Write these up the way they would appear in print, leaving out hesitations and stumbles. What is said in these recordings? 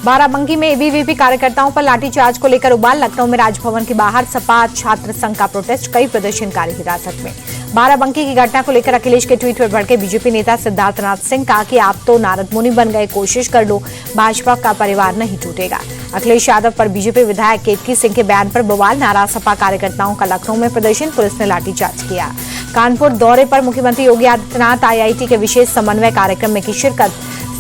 बाराबंकी में एबीवीपी कार्यकर्ताओं पर लाठीचार्ज को लेकर उबाल। लखनऊ में राजभवन के बाहर सपा छात्र संघ का प्रोटेस्ट, कई प्रदर्शनकारी हिरासत में। बाराबंकी की घटना को लेकर अखिलेश के ट्वीट पर भड़के बीजेपी नेता सिद्धार्थनाथ सिंह, कहा कि आप तो नारद मुनि बन गए, कोशिश कर लो, भाजपा का परिवार नहीं टूटेगा। अखिलेश यादव पर बीजेपी विधायक केतकी सिंह के बयान पर बवाल। नाराज सपा कार्यकर्ताओं का लखनऊ में प्रदर्शन, पुलिस ने लाठीचार्ज किया। कानपुर दौरे पर मुख्यमंत्री योगी आदित्यनाथ, आईआईटी के विशेष समन्वय कार्यक्रम में की शिरकत,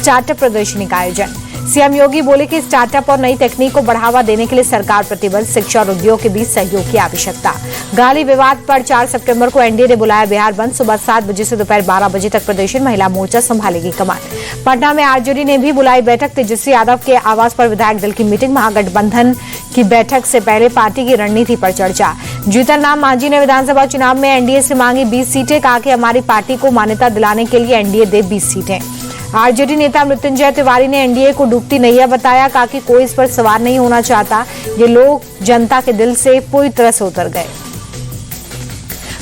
स्टार्टअप प्रदर्शनी का आयोजन। सीएम योगी बोले कि स्टार्टअप और नई तकनीक को बढ़ावा देने के लिए सरकार प्रतिबद्ध, शिक्षा और उद्योग के बीच सहयोग की आवश्यकता। गाली विवाद पर 4 सितंबर को एनडीए ने बुलाया बिहार बंद, सुबह 7 बजे से दोपहर 12 बजे तक प्रदर्शन, महिला मोर्चा संभालेगी कमान। पटना में आरजेडी ने भी बुलाई बैठक, तेजस्वी यादव के आवास पर विधायक दल की मीटिंग, महागठबंधन की बैठक से पहले पार्टी की रणनीति पर चर्चा। जीतन राम मांझी ने विधानसभा चुनाव में एनडीए से मांगी 20 सीटें, कहा कि हमारी पार्टी को मान्यता दिलाने के लिए एनडीए दे 20 सीटें। आरजेडी नेता मृत्युंजय तिवारी ने एनडीए को डूबती नैया बताया, कहा कि कोई इस पर सवार नहीं होना चाहता, ये लोग जनता के दिल से पूरी तरह से उतर गए।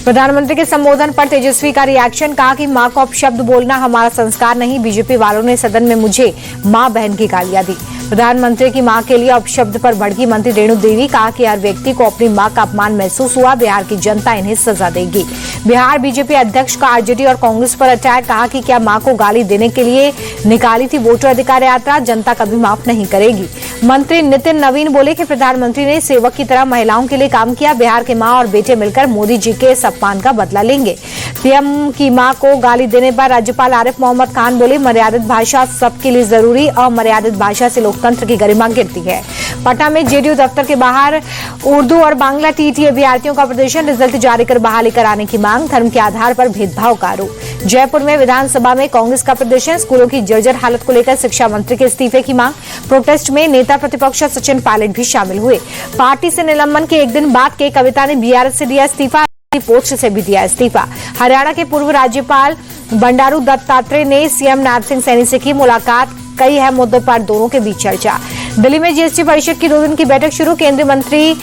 प्रधानमंत्री के संबोधन पर तेजस्वी का रिएक्शन, कहा कि मां को अपशब्द बोलना हमारा संस्कार नहीं। बीजेपी वालों ने सदन में मुझे मां बहन की गालियां दी। प्रधानमंत्री की मां के लिए अपशब्द पर भड़की मंत्री रेणु देवी, कहा कि हर व्यक्ति को अपनी मां का अपमान महसूस हुआ, बिहार की जनता इन्हें सजा देगी। बिहार बीजेपी अध्यक्ष का आरजेडी और कांग्रेस पर अटैक, कहा कि क्या मां को गाली देने के लिए निकाली थी वोटर अधिकार यात्रा, जनता कभी माफ नहीं करेगी। मंत्री नितिन नवीन बोले कि प्रधानमंत्री ने सेवक की तरह महिलाओं के लिए काम किया, बिहार के मां और बेटे मिलकर मोदी जी के इस अपमान का बदला लेंगे। पीएम की मां को गाली देने पर राज्यपाल आरिफ मोहम्मद खान बोले, मर्यादित भाषा सबके लिए जरूरी, अमर्यादित भाषा से लोकतंत्र की गरिमा गिरती है। पटना में जेडीयू दफ्तर के बाहर उर्दू और बांग्ला टीटी अभ्यर्थियों का प्रदर्शन, रिजल्ट जारी कर बहाली कराने की मांग, धर्म के आधार पर भेदभाव का आरोप। जयपुर में विधानसभा में कांग्रेस का प्रदर्शन, स्कूलों की जर्जर हालत को लेकर शिक्षा मंत्री के इस्तीफे की मांग। प्रोटेस्ट में नेता प्रतिपक्ष सचिन पायलट भी शामिल हुए। पार्टी से निलंबन के एक दिन बाद के कविता ने बीआरएस से दिया इस्तीफा, पोस्ट से भी दिया इस्तीफा। हरियाणा के पूर्व राज्यपाल बंडारू दत्तात्रेय ने सीएम नायब सिंह सैनी से की मुलाकात, कई अहम मुद्दों पर दोनों के बीच चर्चा। दिल्ली में जीएसटी परिषद की 2 दिन की बैठक शुरू, केंद्रीय मंत्री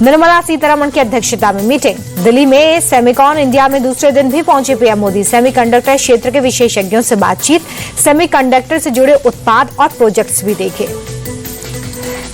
निर्मला सीतारमण की अध्यक्षता में मीटिंग। दिल्ली में सेमिकॉन इंडिया में दूसरे दिन भी पहुंचे पीएम मोदी, सेमीकंडक्टर क्षेत्र के विशेषज्ञों से बातचीत, सेमीकंडक्टर से जुड़े उत्पाद और प्रोजेक्ट्स भी देखे।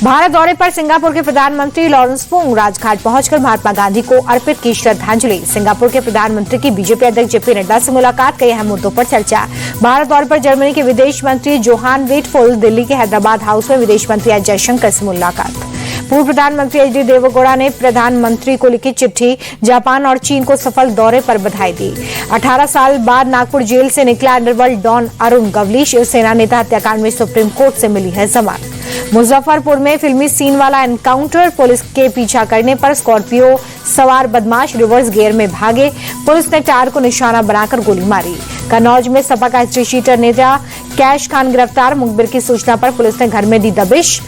भारत दौरे पर सिंगापुर के प्रधानमंत्री लॉरेंस वोंग राजघाट पहुंचकर महात्मा गांधी को अर्पित की श्रद्धांजलि। सिंगापुर के प्रधानमंत्री की बीजेपी अध्यक्ष जेपी नड्डा से मुलाकात, कई अहम मुद्दों पर चर्चा। भारत दौरे पर जर्मनी के विदेश मंत्री जोहान वेटफुल, दिल्ली के हैदराबाद हाउस में विदेश मंत्री एस जयशंकर से मुलाकात। पूर्व प्रधानमंत्री एचडी देवेगौड़ा ने प्रधानमंत्री को लिखी चिट्ठी, जापान और चीन को सफल दौरे पर बधाई दी। 18 साल बाद नागपुर जेल से निकला अंडरवर्ल्ड डॉन अरुण गवली, शिवसेना नेता हत्याकांड में सुप्रीम कोर्ट से मिली है जमानत। मुजफ्फरपुर में फिल्मी सीन वाला एनकाउंटर, पुलिस के पीछा करने पर स्कॉर्पियो सवार बदमाश रिवर्स गियर में भागे, पुलिस ने टायर को निशाना बनाकर गोली मारी। कन्नौज में सपा का हिस्ट्री शीटर नेता कैश खान गिरफ्तार, मुखबिर की सूचना पर पुलिस ने घर में दी दबिश।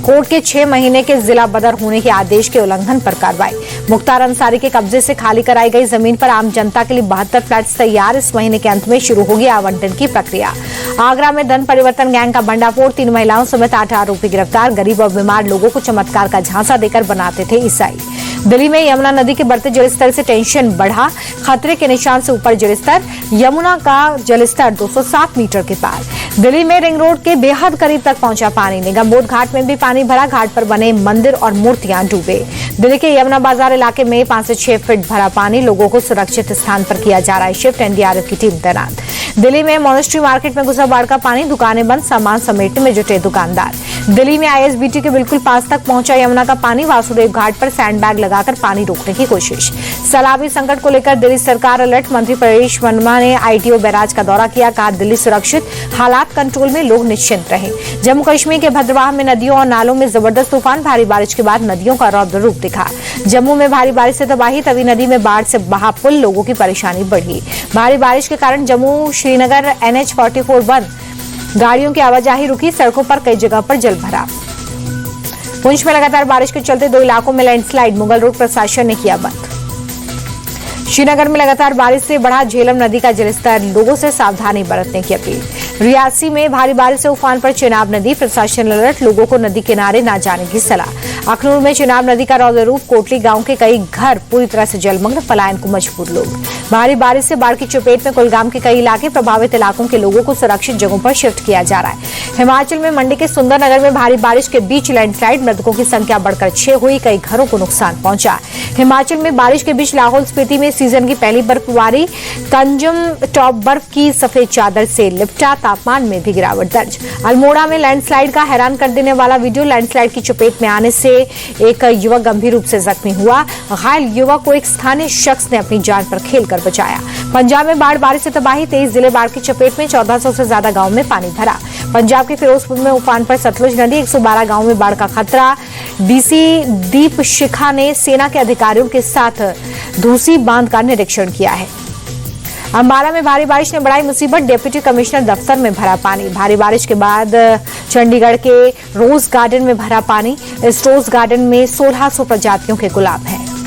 कोर्ट के 6 महीने के जिला बदर होने के आदेश के उल्लंघन पर कार्रवाई। मुख्तार अंसारी के कब्जे से खाली कराई गई जमीन पर आम जनता के लिए 72 फ्लैट्स तैयार, इस महीने के अंत में शुरू होगी आवंटन की प्रक्रिया। आगरा में धन परिवर्तन गैंग का भंडाफोड़, 3 महिलाओं समेत 8 आरोपी गिरफ्तार, गरीब और बीमार लोगों को चमत्कार का झांसा देकर बनाते थे ईसाई। दिल्ली में यमुना नदी के बढ़ते जलस्तर से टेंशन बढ़ा, खतरे के निशान से ऊपर जलस्तर, यमुना का जलस्तर 207 मीटर के पार। दिल्ली में रिंग रोड के बेहद करीब तक पहुंचा पानी, निगमबोध घाट में भी पानी भरा, घाट पर बने मंदिर और मूर्तियां डूबे। दिल्ली के यमुना बाजार इलाके में 5 से 6 फीट भरा पानी, लोगों को सुरक्षित स्थान पर किया जा रहा है शिफ्ट, एनडीआरएफ की टीम तैनात। दिल्ली में मॉनेस्ट्री मार्केट में घुसा बाढ़ का पानी, दुकानें बंद, सामान समेटने में जुटे दुकानदार। दिल्ली में आईएसबीटी के बिल्कुल पास तक पहुंचा यमुना का पानी, वासुदेव घाट पर सैंडबैग लगाकर पानी रोकने की कोशिश। सैलाबी संकट को लेकर दिल्ली सरकार अलर्ट, मंत्री परेश वर्मा ने आईटीओ बैराज का दौरा किया, कहा दिल्ली सुरक्षित, हालात कंट्रोल में, लोग निश्चिंत रहे। जम्मू कश्मीर के भद्रवाह में नदियों और नालों में जबरदस्त तूफान, भारी बारिश के बाद नदियों का रौद्र रूप दिखा। जम्मू में भारी बारिश से तबाही, तवी नदी में बाढ़ से बहा पुल, लोगों की परेशानी बढ़ी। भारी बारिश के कारण जम्मू श्रीनगर NH-44 बंद, गाड़ियों की आवाजाही रुकी, सड़कों पर कई जगह पर जल भरा। पुंछ में लगातार बारिश के चलते 2 इलाकों में लैंडस्लाइड, मुगल रोड प्रशासन ने किया बंद। श्रीनगर में लगातार बारिश से बढ़ा झेलम नदी का जलस्तर, लोगों से सावधानी बरतने की अपील। रियासी में भारी बारिश से उफान पर चेनाब नदी, प्रशासन अलर्ट, लोगों को नदी किनारे न जाने की सलाह। अखनूर में चेनाब नदी का रौद्र रूप, कोटली गांव के कई घर पूरी तरह से जलमग्न, पलायन को मजबूर लोग। भारी बारिश से बाढ़ की चपेट में कुलगाम के कई इलाके, प्रभावित इलाकों के लोगों को सुरक्षित जगहों पर शिफ्ट किया जा रहा है। हिमाचल में मंडी के सुंदरनगर में भारी बारिश के बीच लैंडस्लाइड, मृतकों की संख्या बढ़कर 6 हुई, कई घरों को नुकसान पहुंचा। हिमाचल में बारिश के बीच लाहौल स्पीति में सीजन की पहली बर्फबारी, कंजम टॉप बर्फ की सफेद चादर से लिपटा, तापमान में भी गिरावट दर्ज। अल्मोड़ा में लैंडस्लाइड का हैरान कर देने वाला वीडियो, लैंडस्लाइड की चपेट में आने से एक युवक गंभीर रूप से जख्मी हुआ। घायल युवक को एक स्थानीय शख्स ने अपनी जान पर खेलकर बचाया। पंजाब में बारिश से तबाही, 23 जिले बाढ़ की चपेट में, 1400 से ज्यादा गांव में पानी भरा। पंजाब के फिरोजपुर में उफान पर सतलुज नदी, 112 गांव में बाढ़ का खतरा। डीसी दीप शिखा ने सेना के अधिकारियों के साथ धूसी बांध का निरीक्षण किया है। अंबाला में भारी बारिश ने बढ़ाई मुसीबत, डिप्टी कमिश्नर दफ्तर में भरा पानी। भारी बारिश के बाद चंडीगढ़ के रोज गार्डन में भरा पानी। इस रोज गार्डन में 1600 प्रजातियों के गुलाब हैं।